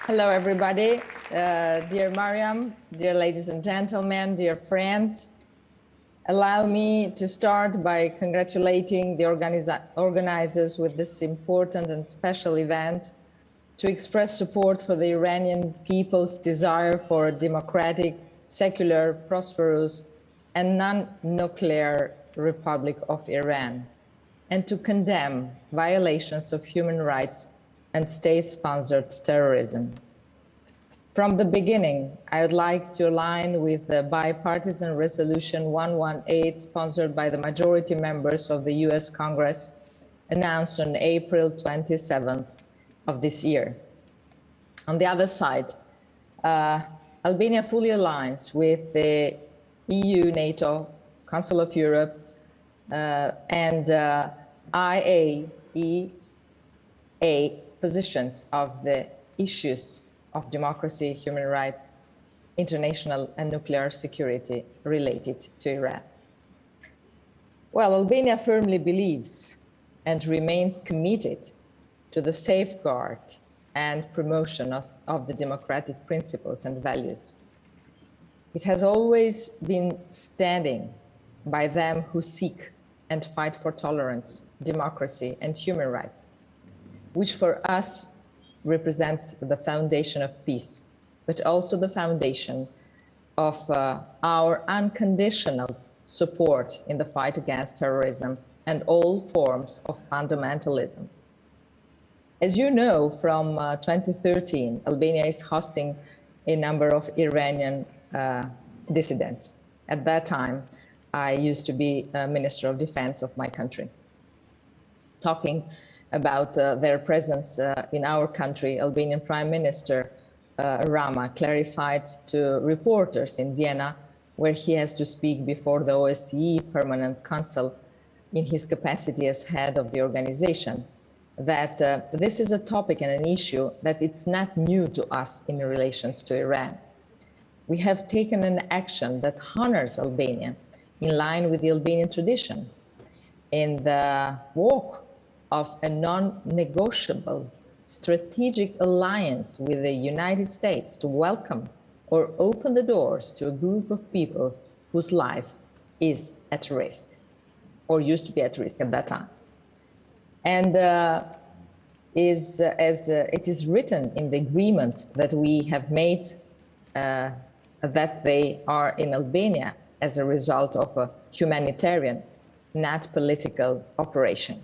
Hello, everybody. Dear Mariam, dear ladies and gentlemen, dear friends, allow me to start by congratulating the organizers with this important and special event to express support for the Iranian people's desire for a democratic, secular, prosperous, and non-nuclear Republic of Iran, and to condemn violations of human rights and state-sponsored terrorism. From the beginning, I would like to align with the bipartisan resolution 118 sponsored by the majority members of the US Congress, announced on April 27th of this year. On the other side, Albania fully aligns with the EU, NATO, Council of Europe, and IAEA positions of the issues of democracy, human rights, international and nuclear security related to Iran. Well, Albania firmly believes and remains committed to the safeguard and promotion of the democratic principles and values. It has always been standing by them who seek and fight for tolerance, democracy, and human rights, which for us represents the foundation of peace, but also the foundation of our unconditional support in the fight against terrorism and all forms of fundamentalism. As you know, from 2013, Albania is hosting a number of Iranian dissidents. At that time, I used to be Minister of Defense of my country. Talking about their presence in our country, Albanian Prime Minister Rama clarified to reporters in Vienna, where he has to speak before the OSCE Permanent Council in his capacity as head of the organization, that this is a topic and an issue that it's not new to us in relations to Iran. We have taken an action that honors Albania in line with the Albanian tradition in the walk of a non-negotiable strategic alliance with the United States to welcome or open the doors to a group of people whose life is at risk or used to be at risk at that time. And as it is written in the agreement that we have made that they are in Albania as a result of a humanitarian, not political operation.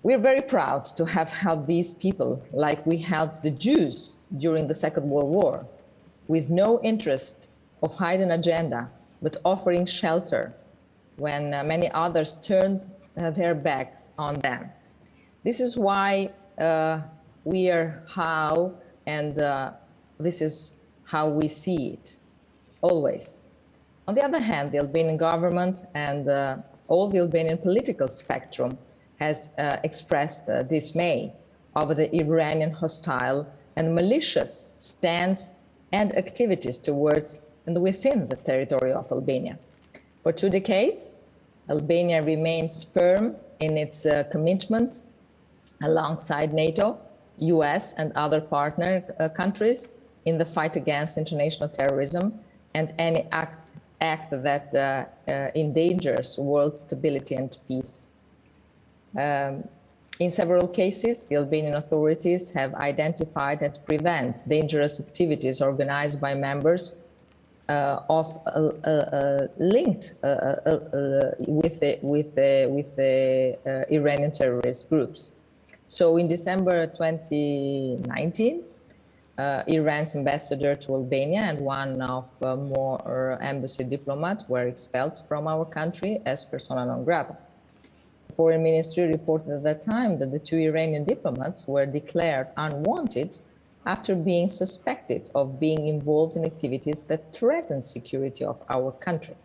We're very proud to have helped these people like we helped the Jews during the Second World War, with no interest of hiding agenda, but offering shelter when many others turned their backs on them. This is why we are how, and this is how we see it, always. On the other hand, the Albanian government and all the Albanian political spectrum has expressed dismay over the Iranian hostile and malicious stance and activities towards and within the territory of Albania. For 2 decades, Albania remains firm in its commitment alongside NATO, US, and other partner countries in the fight against international terrorism and any act that endangers world stability and peace. In several cases, the Albanian authorities have identified and prevent dangerous activities organized by members linked with the Iranian terrorist groups. So in December 2019, Iran's ambassador to Albania and one of more embassy diplomats were expelled from our country as persona non grata. The Foreign Ministry reported at that time that the 2 Iranian diplomats were declared unwanted after being suspected of being involved in activities that threaten security of our country.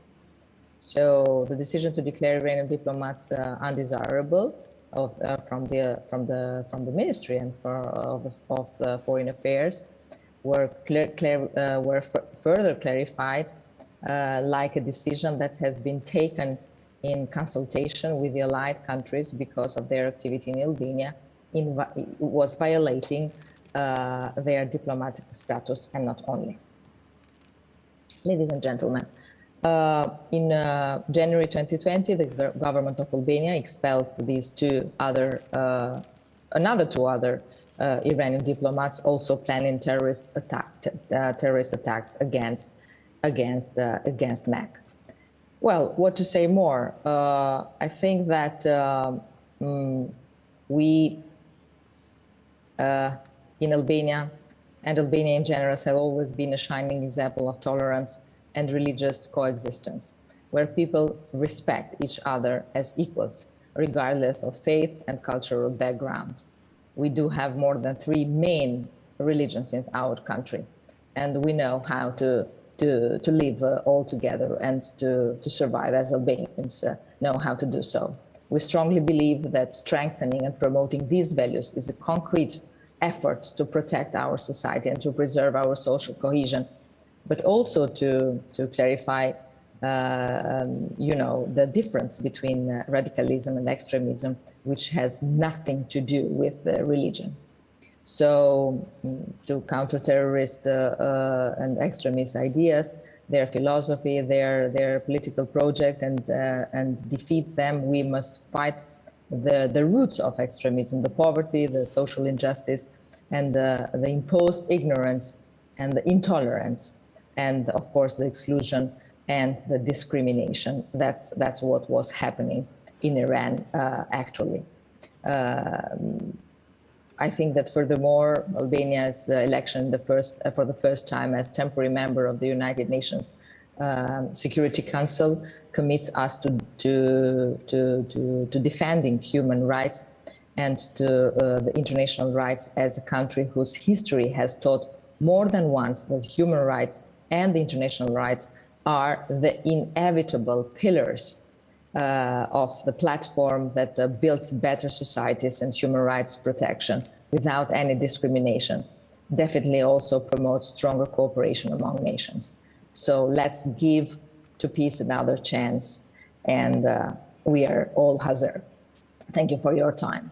So the decision to declare Iranian diplomats undesirable from the Ministry and of Foreign Affairs were further clarified, like a decision that has been taken in consultation with the allied countries because of their activity in Albania was violating their diplomatic status and not only. Ladies and gentlemen, in January 2020, the government of Albania expelled these another two other Iranian diplomats, also planning terrorist attacks against MEC. Well, what to say more? I think that we in Albania, and Albania in general, has always been a shining example of tolerance and religious coexistence, where people respect each other as equals, regardless of faith and cultural background. We do have more than 3 main religions in our country, and we know how to live all together and to survive as Albanians know how to do so. We strongly believe that strengthening and promoting these values is a concrete effort to protect our society and to preserve our social cohesion, but also to clarify, the difference between radicalism and extremism, which has nothing to do with religion. So to counter terrorist and extremist ideas, their philosophy, their political project, and defeat them, we must fight the roots of extremism, the poverty, the social injustice, and the imposed ignorance and the intolerance, and of course the exclusion and the discrimination. That's what was happening in Iran actually. I think that furthermore, Albania's election for the first time as temporary member of the United Nations Security Council commits us to defending human rights and to the international rights as a country whose history has taught more than once that human rights and the international rights are the inevitable pillars of the platform that builds better societies and human rights protection without any discrimination. Definitely also promotes stronger cooperation among nations. So let's give to peace another chance, and we are all hazard. Thank you for your time.